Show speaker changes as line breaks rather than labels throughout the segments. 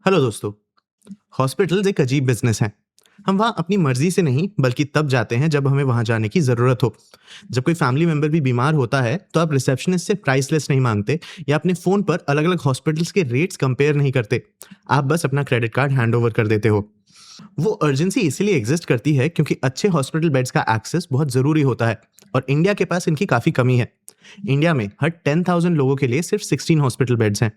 Hello दोस्तों। Hospitals एक अजीब बिजनेस है। हम वहाँ अपनी मर्जी से नहीं बल्कि तब जाते हैं जब हमें वहाँ जाने की ज़रूरत हो। जब कोई फैमिली मेंबर भी बीमार होता है तो आप रिसेप्शनिस्ट से प्राइस लिस्ट नहीं मांगते या अपने फ़ोन पर अलग अलग हॉस्पिटल्स के रेट्स कंपेयर नहीं करते। आप बस अपना क्रेडिट कार्ड हैंड ओवर कर देते हो। वो अर्जेंसी इसीलिए एग्जिस्ट करती है क्योंकि अच्छे हॉस्पिटल बेड्स का एक्सेस बहुत ज़रूरी होता है और इंडिया के पास इनकी काफ़ी कमी है। इंडिया में हर 10,000 लोगों के लिए सिर्फ 16 हॉस्पिटल बेड्स हैं।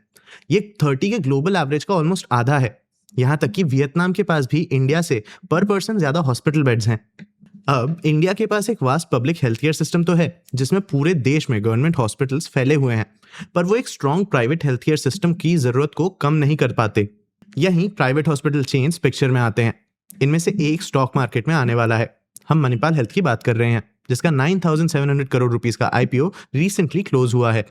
ये 30 के ग्लोबल एवरेज का ऑलमोस्ट आधा है। यहाँ तक कि वियतनाम के पास भी इंडिया से पर पर्सन ज़्यादा हॉस्पिटल बेड्स हैं। अब इंडिया के पास एक vast public health care system तो है जिसमें पूरे देश में गवर्नमेंट हॉस्पिटल्स फैले हुए हैं, पर वो एक strong private health care system की ज़रूरत को कम नहीं कर पाते। यहीं प्राइवेट हॉस्पिटल चेन्स पिक्चर में आते हैं। इनमें से एक स्टॉक मार्केट में आने वाला है। हम मणिपाल हेल्थ की बात कर रहे हैं जिसका 9,700 करोड़ रुपीस का आईपीओ रिसेंटली क्लोज हुआ है।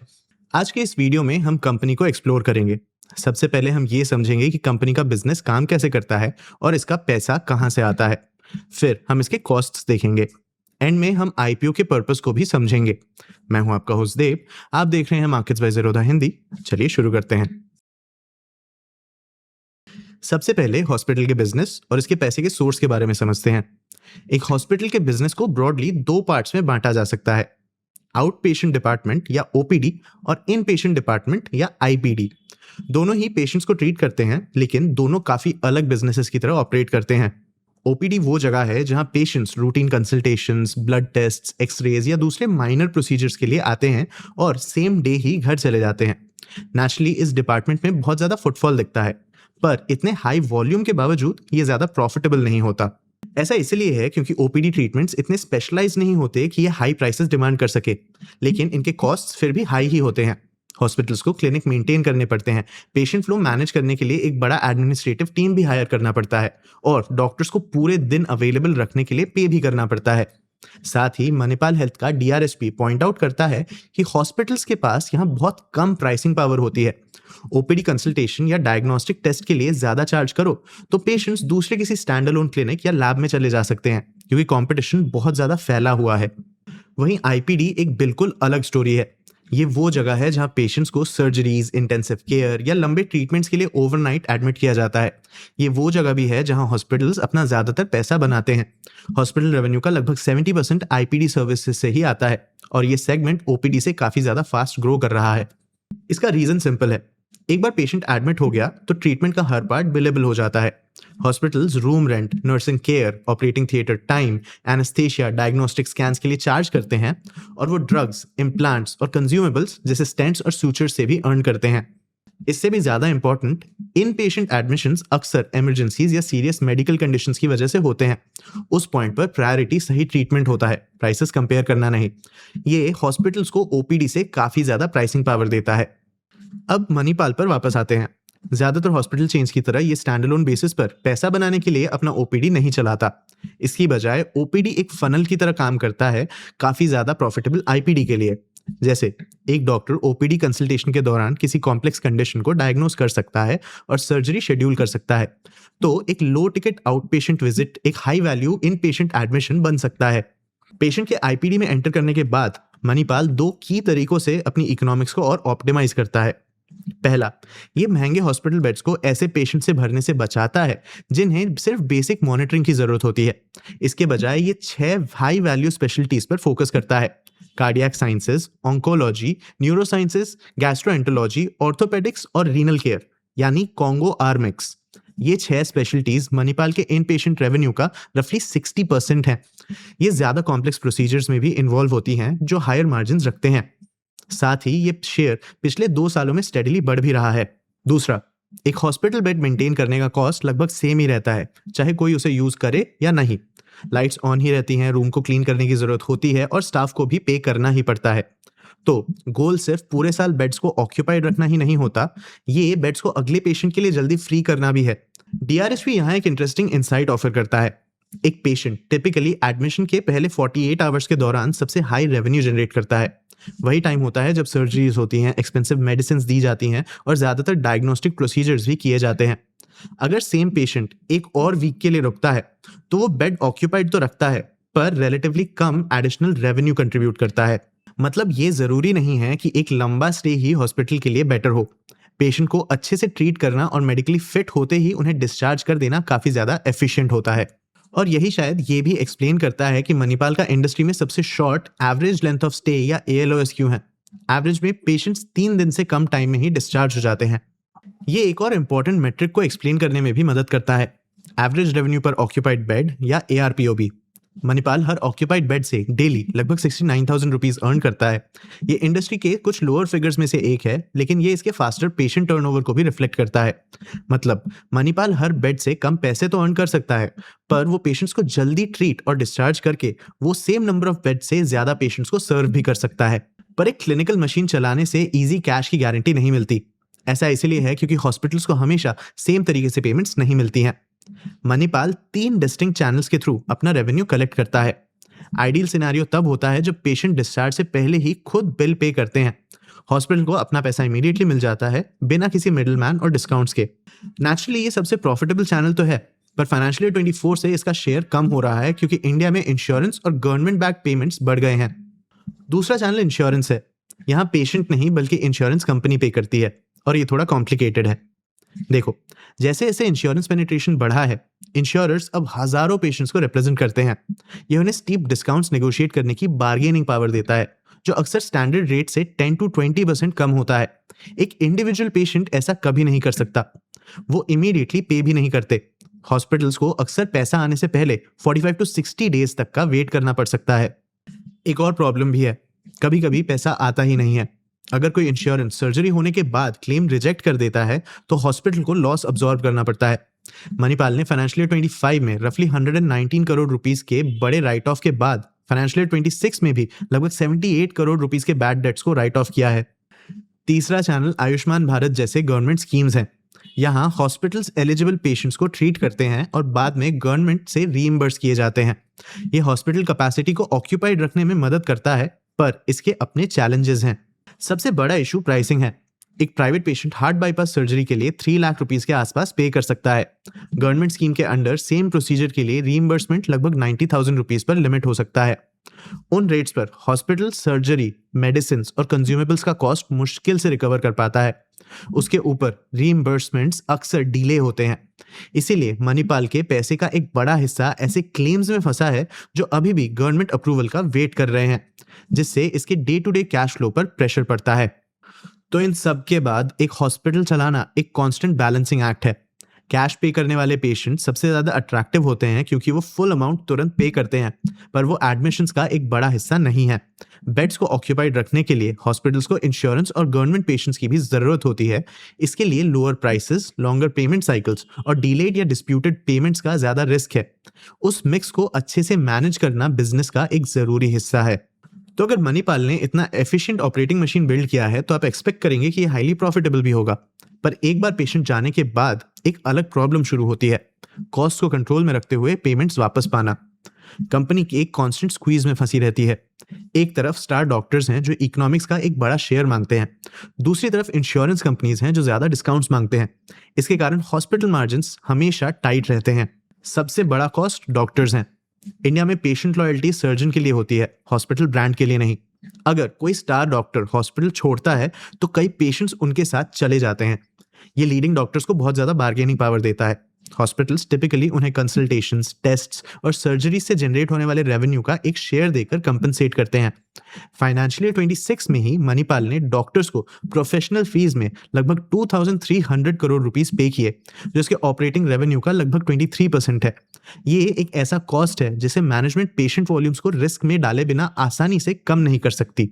आज के इस वीडियो में हम कंपनी को एक्सप्लोर करेंगे। सबसे पहले हम ये समझेंगे कि कंपनी का बिजनेस काम कैसे करता है और इसका पैसा कहाँ से आता है। फिर हम इसके कॉस्ट्स देखेंगे। एंड में हम आईपीओ के पर्पस को भी समझेंगे। मैं हूं आपका होस्ट देव। आप देख रहे हैं मार्केट्स बाय ज़ेरोधा हिंदी। चलिए शुरू करते हैं। सबसे पहले हॉस्पिटल के बिजनेस और इसके पैसे के सोर्स के बारे में समझते हैं। एक हॉस्पिटल के बिजनेस को ब्रॉडली दो पार्ट्स में बांटा जा सकता है, आउट पेशेंट डिपार्टमेंट या ओपीडी और इन पेशेंट डिपार्टमेंट या आईपीडी। दोनों ही पेशेंट्स को ट्रीट करते हैं लेकिन दोनों काफी अलग बिजनेसेस की तरह ऑपरेट करते हैं। ओपीडी वो जगह है जहां patients routine consultations, blood tests, x-rays या दूसरे माइनर प्रोसीजर्स के लिए आते हैं और सेम डे ही घर चले जाते हैं। नेचुरली इस डिपार्टमेंट में बहुत ज्यादा फुटफॉल दिखता है, पर इतने हाई वॉल्यूम के बावजूद ये ज्यादा प्रॉफिटेबल नहीं होता। ऐसा इसलिए है क्योंकि ओपीडी ट्रीटमेंट्स इतने स्पेशलाइज नहीं होते कि ये हाई प्राइसेस डिमांड कर सके, लेकिन इनके कॉस्ट्स फिर भी हाई ही होते हैं। हॉस्पिटल्स को क्लिनिक मेंटेन करने पड़ते हैं, पेशेंट फ्लो मैनेज करने के लिए एक बड़ा एडमिनिस्ट्रेटिव टीम भी हायर करना पड़ता है और डॉक्टर्स को पूरे दिन अवेलेबल रखने के लिए पे भी करना पड़ता है। साथ ही मणिपाल हेल्थ का डीआरएसपी पॉइंट आउट करता है कि हॉस्पिटल्स के पास यहाँ बहुत कम प्राइसिंग पावर होती है। ओपीडी कंसल्टेशन या डायग्नोस्टिक टेस्ट के लिए ज्यादा चार्ज करो तो पेशेंट्स दूसरे किसी स्टैंड अलोन क्लिनिक या लैब में चले जा सकते हैं क्योंकि कंपटीशन बहुत ज्यादा फैला हुआ है। वहीं आईपीडी एक बिल्कुल अलग स्टोरी है। ये वो जगह है जहां पेशेंट्स को सर्जरीज, इंटेंसिव केयर या लंबे ट्रीटमेंट्स के लिए ओवरनाइट एडमिट किया जाता है। ये वो जगह भी है जहां हॉस्पिटल्स अपना ज्यादातर पैसा बनाते हैं। हॉस्पिटल रेवेन्यू का लगभग 70% आईपीडी सर्विसेज से ही आता है और ये सेगमेंट ओपीडी से काफी ज्यादा फास्ट ग्रो कर रहा है। इसका रीजन सिंपल है। एक बार पेशेंट एडमिट हो गया तो ट्रीटमेंट का हर पार्ट बिलेबल हो जाता है। Hospitals room rent, nursing care, operating theatre time, anaesthesia, diagnostic scans के लिए चार्ज करते हैं और वो ड्रग्स, इम्प्लांट्स और कंज्यूमेबल्स जैसे स्टेंट्स और सूचर्स से भी अर्न करते हैं। इससे भी ज्यादा इंपॉर्टेंट, इन पेशेंट एडमिशंस अक्सर इमरजेंसीज या सीरियस मेडिकल कंडीशंस की वजह से होते हैं। उस पॉइंट पर प्रायोरिटी सही ट्रीटमेंट होता है, प्राइसेस कंपेयर करना नहीं। ये हॉस्पिटल्स को ओपीडी से काफी ज्यादा प्राइसिंग पावर देता है। अब मणिपाल पर वापस आते हैं। ज्यादातर हॉस्पिटल चेन्स की तरह ये स्टैंडअलोन बेसिस पर पैसा बनाने के लिए अपना ओपीडी नहीं चलाता। इसकी बजाय ओपीडी एक फनल की तरह काम करता है, काफी ज्यादा प्रॉफिटेबल आईपीडी के लिए। जैसे एक डॉक्टर ओपीडी कंसल्टेशन के दौरान किसी कॉम्प्लेक्स कंडीशन को डायग्नोस कर सकता है और सर्जरी शेड्यूल कर सकता है, तो एक लो टिकट आउट पेशेंट विजिट एक high value in patient admission बन सकता है। पेशेंट के आईपीडी में एंटर करने के बाद मणिपाल दो की तरीकों से अपनी इकोनॉमिक्स को और ऑप्टिमाइज करता है। पहला, ये महंगे हॉस्पिटल बेड्स को ऐसे पेशेंट से भरने से बचाता है जिन्हें सिर्फ बेसिक मॉनिटरिंग की जरूरत होती है। इसके बजाय ये 6 हाई वैल्यू स्पेशलिटीज पर फोकस करता है: cardiac sciences, oncology, neurosciences, gastroenterology, orthopaedics और रीनल केयर, यानी कॉन्गो आर्मिक्स। ये 6 स्पेशलिटीज मणिपाल के इन पेशेंट रेवेन्यू का रफली 60% है। ये ज्यादा कॉम्प्लेक्स प्रोसीजर्स में भी इन्वॉल्व होती हैं जो हायर मार्जिन रखते हैं। साथ ही ये शेयर पिछले 2 सालों में स्टेडीली बढ़ भी रहा है। दूसरा, एक हॉस्पिटल बेड मेंटेन करने का कॉस्ट लगभग सेम ही रहता है, चाहे कोई उसे यूज करे या नहीं। लाइट्स ऑन ही रहती हैं, रूम को क्लीन करने की जरूरत होती है और स्टाफ को भी पे करना ही पड़ता है। तो गोल सिर्फ पूरे साल बेड्स को ऑक्यूपाइड रखना ही नहीं होता, ये बेड्स को अगले पेशेंट के लिए जल्दी फ्री करना भी है। डीआरएसपी यहाँ एक इंटरेस्टिंग इंसाइट ऑफर करता है। एक पेशेंट टिपिकली एडमिशन के पहले 48 आवर्स के दौरान सबसे हाई रेवेन्यू जनरेट करता है। वही टाइम होता है जब सर्जरीज होती हैं, एक्सपेंसिव मेडिसिन दी जाती हैं और ज्यादातर डायग्नोस्टिक प्रोसीजर्स भी किए जाते हैं। अगर सेम पेशेंट एक और वीक के लिए रुकता है तो वो बेड ऑक्यूपाइड तो रखता है, पर रिलेटिवली कम एडिशनल रेवेन्यू कंट्रीब्यूट करता है। मतलब ये जरूरी नहीं है कि एक लंबा स्टे ही हॉस्पिटल के लिए बेटर हो। पेशेंट को अच्छे से ट्रीट करना और मेडिकली फिट होते ही उन्हें डिस्चार्ज कर देना काफ़ी ज़्यादा एफिशिएंट होता है। और यही शायद ये भी एक्सप्लेन करता है कि मणिपाल का इंडस्ट्री में सबसे short average length of stay या ALOS क्यों है। एवरेज में पेशेंट्स 3 दिन से कम टाइम में ही डिस्चार्ज हो जाते हैं। ये एक और इम्पॉर्टेंट मेट्रिक को एक्सप्लेन करने में भी मदद करता है, एवरेज रेवेन्यू पर ऑक्यूपाइड बेड या ARPOB। मणिपाल हर ऑक्यूपाइड बेड से डेली लगभग 69,000 रुपीज अर्न करता है। ये इंडस्ट्री के कुछ लोअर फिगर्स में से एक है, लेकिन ये इसके फास्टर पेशेंट टर्नओवर को भी रिफ्लेक्ट करता है। मतलब मणिपाल हर बेड से कम पैसे तो अर्न कर सकता है, पर वो पेशेंट्स को जल्दी ट्रीट और डिस्चार्ज करके वो सेम नंबर ऑफ बेड से ज्यादा पेशेंट्स को सर्व भी कर सकता है। पर एक क्लिनिकल मशीन चलाने से इजी कैश की गारंटी नहीं मिलती। ऐसा इसलिए है क्योंकि हॉस्पिटल्स को हमेशा सेम तरीके से पेमेंट्स नहीं मिलती हैं। मणिपाल 3 डिस्टिंक्ट चैनल्स के थ्रू अपना रेवेन्यू कलेक्ट करता है। आइडियल सिनेरियो तब होता है जब पेशेंट डिस्चार्ज से पहले ही खुद बिल पे करते हैं। हॉस्पिटल को अपना पैसा इमीडिएटली मिल जाता है बिना किसी मिडलमैन और डिस्काउंट्स के। नेचुरली ये सबसे प्रॉफिटेबल चैनल तो है, पर फाइनेंशियल ईयर 24 से इसका शेयर कम हो रहा है क्योंकि इंडिया में इंश्योरेंस और गवर्नमेंट बैक पेमेंट्स बढ़ गए हैं। दूसरा चैनल इंश्योरेंस है। यहाँ पेशेंट नहीं बल्कि इंश्योरेंस कंपनी पे करती है, और ये थोड़ा कॉम्प्लिकेटेड है। देखो, जैसे जैसे इंश्योरेंस पेनिट्रेशन बढ़ा है, इंश्योरर्स अब हजारों पेशेंट्स को रिप्रेजेंट करते हैं। ये उन्हें स्टीप डिस्काउंट्स नेगोशिएट करने की बार्गेनिंग पावर देता है, जो अक्सर स्टैंडर्ड रेट से 10 to 20% कम होता है। एक इंडिविजुअल पेशेंट ऐसा कभी नहीं कर सकता। वो इमीडिएटली पे भी नहीं करते। हॉस्पिटल्स को अक्सर पैसा आने से पहले 45 to 60 डेज तक का वेट करना पड़ सकता है। एक और प्रॉब्लम भी है, कभी कभी पैसा आता ही नहीं है। अगर कोई इंश्योरेंस सर्जरी होने के बाद क्लेम रिजेक्ट कर देता है तो हॉस्पिटल को लॉस अब्सॉर्ब करना पड़ता है। मणिपाल ने फाइनेंशियल ईयर 25 में रफली 119 करोड़ रुपीस के बड़े राइट ऑफ के बाद फाइनेंशियल ईयर 26 में भी लगभग 78 करोड़ रुपीस के बैड डेट्स को राइट ऑफ किया है। तीसरा चैनल आयुष्मान भारत जैसे गवर्नमेंट स्कीम्स हैं। यहाँ हॉस्पिटल्स एलिजिबल पेशेंट्स को ट्रीट करते हैं और बाद में गवर्नमेंट से रीइंबर्स किए जाते हैं। ये हॉस्पिटल कैपेसिटी को ऑक्यूपाइड रखने में मदद करता है, पर इसके अपने चैलेंजेस हैं। सबसे बड़ा इशू प्राइसिंग है। एक private patient heart bypass surgery के लिए 3 लाख रुपीस के आसपास पे कर सकता है। गवर्नमेंट स्कीम के अंडर सेम प्रोसीजर के लिए रीइंबर्समेंट लगभग 90,000 रुपीस पर लिमिट हो सकता है। उन रेट्स पर हॉस्पिटल सर्जरी, मेडिसिन और कंज्यूमेबल्स का कॉस्ट मुश्किल से रिकवर कर पाता है। उसके ऊपर रीइंबर्समेंट्स अक्सर डिले होते हैं। इसीलिए मणिपाल के पैसे का एक बड़ा हिस्सा ऐसे क्लेम्स में फंसा है जो अभी भी गवर्नमेंट अप्रूवल का वेट कर रहे हैं, जिससे इसके day to day cash flow पर प्रेशर पड़ता है। तो इन सब के बाद एक हॉस्पिटल चलाना एक कांस्टेंट बैलेंसिंग एक्ट है। कैश पे करने वाले पेशेंट सबसे ज्यादा अट्रैक्टिव होते हैं क्योंकि वो फुल अमाउंट तुरंत पे करते हैं, पर वो एडमिशंस का एक बड़ा हिस्सा नहीं है। बेड्स को ऑक्यूपाइड रखने के लिए हॉस्पिटल्स को इंश्योरेंस और गवर्नमेंट पेशेंट्स की भी जरूरत होती है। इसके लिए lower prices, longer payment cycles और डिलेड या डिस्प्यूटेड पेमेंट्स का ज्यादा रिस्क है। उस मिक्स को अच्छे से मैनेज करना बिजनेस का एक जरूरी हिस्सा है। तो अगर मणिपाल ने इतना एफिशिएंट ऑपरेटिंग मशीन बिल्ड किया है तो आप एक्सपेक्ट करेंगे कि ये हाईली प्रॉफिटेबल भी होगा। पर एक बार पेशेंट जाने के बाद एक अलग प्रॉब्लम शुरू होती है, कॉस्ट को कंट्रोल में रखते हुए पेमेंट्स वापस पाना। कंपनी की एक कांस्टेंट स्क्वीज में फंसी रहती है। एक तरफ स्टार डॉक्टर्स हैं जो इकोनॉमिक्स का एक बड़ा शेयर मांगते हैं, दूसरी तरफ इंश्योरेंस कंपनीज हैं जो ज्यादा डिस्काउंट्स मांगते हैं। इसके कारण हॉस्पिटल मार्जिन्स हमेशा टाइट रहते हैं। सबसे बड़ा कॉस्ट डॉक्टर्स हैं। इंडिया में पेशेंट लॉयल्टी सर्जन के लिए होती है, हॉस्पिटल ब्रांड के लिए नहीं। अगर कोई स्टार डॉक्टर हॉस्पिटल छोड़ता है तो कई पेशेंट्स उनके साथ चले जाते हैं। ये लीडिंग डॉक्टर्स को बहुत ज्यादा बार्गेनिंग पावर देता है। हॉस्पिटल्स टिपिकली उन्हें कंसल्टेशंस, टेस्ट्स और सर्जरी से जनरेट होने वाले रेवेन्यू का एक शेयर देकर कंपनसेट करते हैं। फाइनेंशियल ईयर 26 में ही मणिपाल ने डॉक्टर्स को प्रोफेशनल फीस में लगभग 2,300 करोड़ रुपीस पे किए, जो इसके ऑपरेटिंग रेवेन्यू का लगभग 23% है। ये एक ऐसा कॉस्ट है जिसे मैनेजमेंट पेशेंट वॉल्यूम्स को रिस्क में डाले बिना आसानी से कम नहीं कर सकती।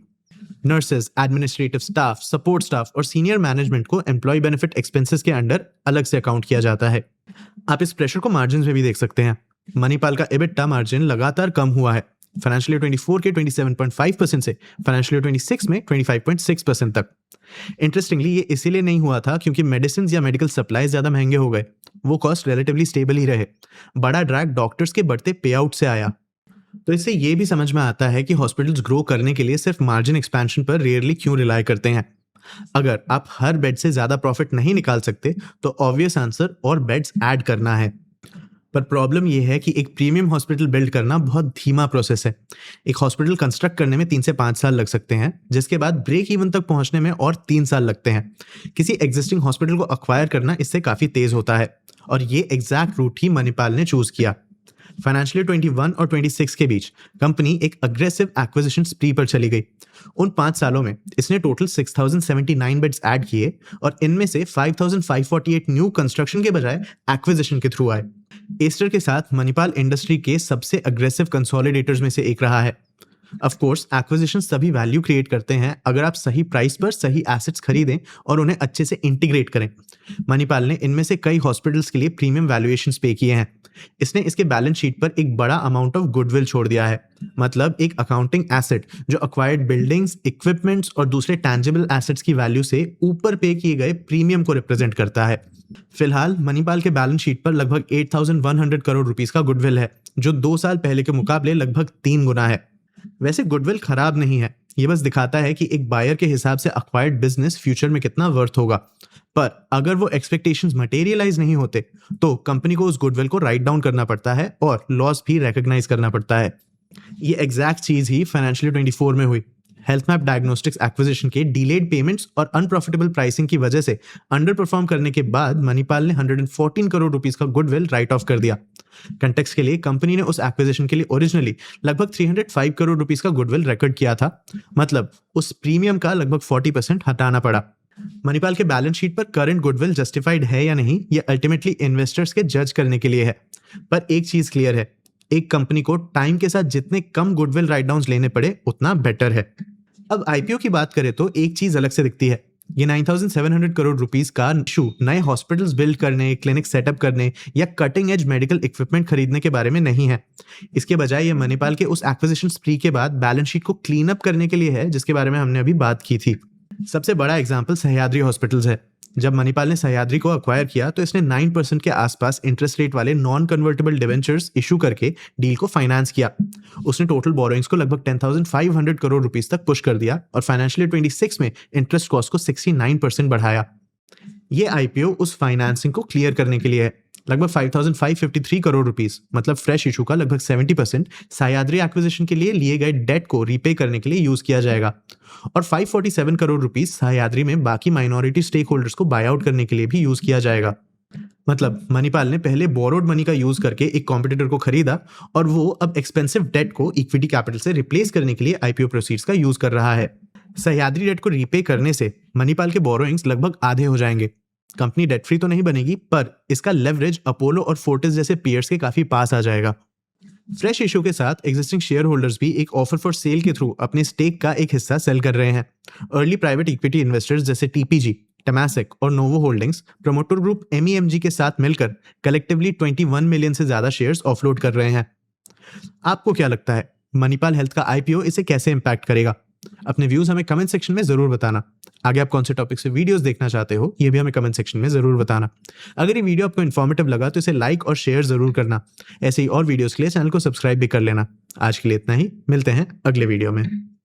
Nurses, administrative staff, support staff और सीनियर मैनेजमेंट को एम्प्लॉय बेनिफिट एक्सपेंसेस के अंडर अलग से अकाउंट किया जाता है। आप इस प्रेशर को मार्जिन में भी देख सकते हैं। मणिपाल का एबिटा मार्जिन लगातार कम हुआ है, फाइनेंशियल ईयर 24 के 27.5% से फाइनेंशियल ईयर 26 में 25.6% तक। इंटरेस्टिंगली ये इसीलिए नहीं हुआ था क्योंकि मेडिसिन या मेडिकल सप्लाई ज्यादा महंगे हो गए, वो कॉस्ट रिलेटिवली स्टेबल ही रहे। बड़ा ड्रैग डॉक्टर्स के बढ़ते पे आउट से आया। तो इससे ये भी समझ में आता है कि हॉस्पिटल्स ग्रो करने के लिए सिर्फ मार्जिन एक्सपेंशन पर रेयरली क्यों रिलाय करते हैं। अगर आप हर बेड से ज्यादा प्रॉफिट नहीं निकाल सकते तो ऑब्वियस आंसर और बेड्स ऐड करना है। पर प्रॉब्लम यह है कि एक प्रीमियम हॉस्पिटल बिल्ड करना बहुत धीमा प्रोसेस है। एक हॉस्पिटल कंस्ट्रक्ट करने में 3 से 5 साल लग सकते हैं, जिसके बाद ब्रेक इवन तक पहुंचने में और 3 साल लगते हैं। किसी एग्जिस्टिंग हॉस्पिटल को अक्वायर करना इससे काफ़ी तेज होता है, और ये एग्जैक्ट रूट ही मणिपाल ने चूज किया। फाइनेंशियल 21 और 26 के बीच कंपनी एक अग्रेसिव एक्विजिशन स्प्री पर चली गई। उन 5 सालों में इसने टोटल 6079 बेड्स ऐड किए, और इनमें से 5548 न्यू कंस्ट्रक्शन के बजाय एक्विजिशन के थ्रू आए। एस्टर के साथ मणिपाल इंडस्ट्री के सबसे अग्रेसिव कंसोलिडेटर्स में से एक रहा है। ऑफ कोर्स एक्विजिशन तभी वैल्यू क्रिएट करते हैं अगर आप सही प्राइस पर सही एसेट्स खरीदें और उन्हें अच्छे से इंटीग्रेट करें। मणिपाल ने इनमें से कई हॉस्पिटल्स के लिए प्रीमियम वैल्यूएशंस पे किए हैं। इसने इसके बैलेंस शीट पर एक बड़ा अमाउंट ऑफ गुडविल छोड़ दिया है, मतलब एक अकाउंटिंग एसेट जो अक्वायर्ड बिल्डिंग्स, इक्विपमेंट्स और दूसरे टैंजिबल एसेट्स की वैल्यू से ऊपर पे किए गए प्रीमियम को रिप्रेजेंट करता है। फिलहाल मणिपाल के बैलेंस शीट पर लगभग 8100 करोड़ रुपीस का गुडविल है, जो 2 साल पहले के मुकाबले लगभग 3 गुना है। वैसे गुडविल खराब नहीं है, ये बस दिखाता है कि एक बायर के हिसाब से अक्वायर्ड बिजनेस फ्यूचर में कितना वर्थ होगा। पर अगर वो एक्सपेक्टेशंस मटेरियलाइज नहीं होते तो कंपनी को उस गुडविल को राइट डाउन करना पड़ता है और लॉस भी रिकॉग्नाइज करना पड़ता है। ये एग्जैक्ट चीज ही फाइनेंशियल 24 में हुई। हेल्थ मैप डायग्नोस्टिक्स एक्विजिशन के डिलेड पेमेंट्स और अनप्रॉफिटेबल प्राइसिंग की वजह से अंडर परफॉर्म करने के बाद मणिपाल ने 114 करोड़ रुपीस का गुडविल राइट ऑफ कर दिया। कंटेक्स्ट के लिए कंपनी ने उस एक्विजिशन के लिए ओरिजिनली लगभग 305 करोड़ रुपीस का गुडविल रिकॉर्ड किया था, मतलब उस प्रीमियम का लगभग 40% हटाना पड़ा। मणिपाल के बैलेंस शीट पर करंट गुडविल जस्टिफाइड है या नहीं, ये अल्टीमेटली इन्वेस्टर्स के जज करने के लिए है। पर एक चीज क्लियर है, एक कंपनी को टाइम के साथ जितने कम गुडविल राइट डाउन लेने पड़े उतना बेटर है। अब आईपीओ की बात करें तो एक चीज अलग से दिखती है। ये 9700 करोड़ रुपीस का इशू नए हॉस्पिटल्स बिल्ड करने, क्लिनिक सेटअप करने या कटिंग एज मेडिकल इक्विपमेंट खरीदने के बारे में नहीं है। इसके बजाय ये मणिपाल के उस एक्विजिशन स्प्री के बाद बैलेंस शीट को क्लीन अप करने के लिए है, जिसके बारे में हमने अभी बात की थी। सबसे बड़ा एग्जाम्पल सह्याद्री हॉस्पिटल्स है। जब मणिपाल ने सह्याद्री को अक्वायर किया तो इसने 9% के आसपास इंटरेस्ट रेट वाले नॉन कन्वर्टेबल डिवेंचर्स इशू करके डील को फाइनेंस किया। उसने टोटल बोरोइंग्स को लगभग 10,500 करोड़ रुपीस तक पुश कर दिया और फाइनेंशियल 26 में इंटरेस्ट कॉस्ट को 69% बढ़ाया। ये आईपीओ उस फाइनेंसिंग को क्लियर करने के लिए है। लगभग 5,553 करोड़ रुपीस, मतलब फ्रेश इशू का लगभग 70% सह्याद्री एक्विजिशन के लिए गए डेट को रीपे करने के लिए यूज किया जाएगा, और 547 करोड़ रुपीस सह्याद्री में बाकी माइनॉरिटी स्टेक होल्डर्स को बाय आउट करने के लिए भी यूज किया जाएगा। मतलब मणिपाल ने पहले बोरोड मनी का यूज करके एक कॉम्पिटिटर को खरीदा, और वो अब एक्सपेंसिव डेट को इक्विटी कैपिटल से रिप्लेस करने के लिए आईपीओ प्रोसीड्स का यूज कर रहा है। सह्याद्री डेट को रीपे करने से मणिपाल के बोरोइंग्स लगभग आधे हो जाएंगे। कंपनी डेट फ्री तो नहीं बनेगी, पर इसका लेवरेज अपोलो और फोर्टिस जैसे पीयर्स के काफी पास आ जाएगा। फ्रेश इशू के साथ एग्जिस्टिंग शेयर होल्डर्स भी एक ऑफर फॉर सेल के थ्रू अपने स्टेक का एक हिस्सा सेल कर रहे हैं। अर्ली प्राइवेट इक्विटी इन्वेस्टर्स जैसे टीपीजी, टेमासेक और नोवो होल्डिंग्स प्रोमोटर ग्रुप एमईएमजी के साथ मिलकर कलेक्टिवली 21 मिलियन से ज्यादा शेयर्स ऑफलोड कर रहे हैं। आपको क्या लगता है, मणिपाल हेल्थ का आईपीओ इसे कैसे इंपैक्ट करेगा? अपने व्यूज हमें कमेंट सेक्शन में जरूर बताना। आगे आप कौन से टॉपिक से वीडियोस देखना चाहते हो, ये भी हमें कमेंट सेक्शन में जरूर बताना। अगर ये वीडियो आपको इन्फॉर्मेटिव लगा तो इसे लाइक और शेयर जरूर करना। ऐसे ही और वीडियोस के लिए चैनल को सब्सक्राइब भी कर लेना। आज के लिए इतना ही, मिलते हैं अगले वीडियो में।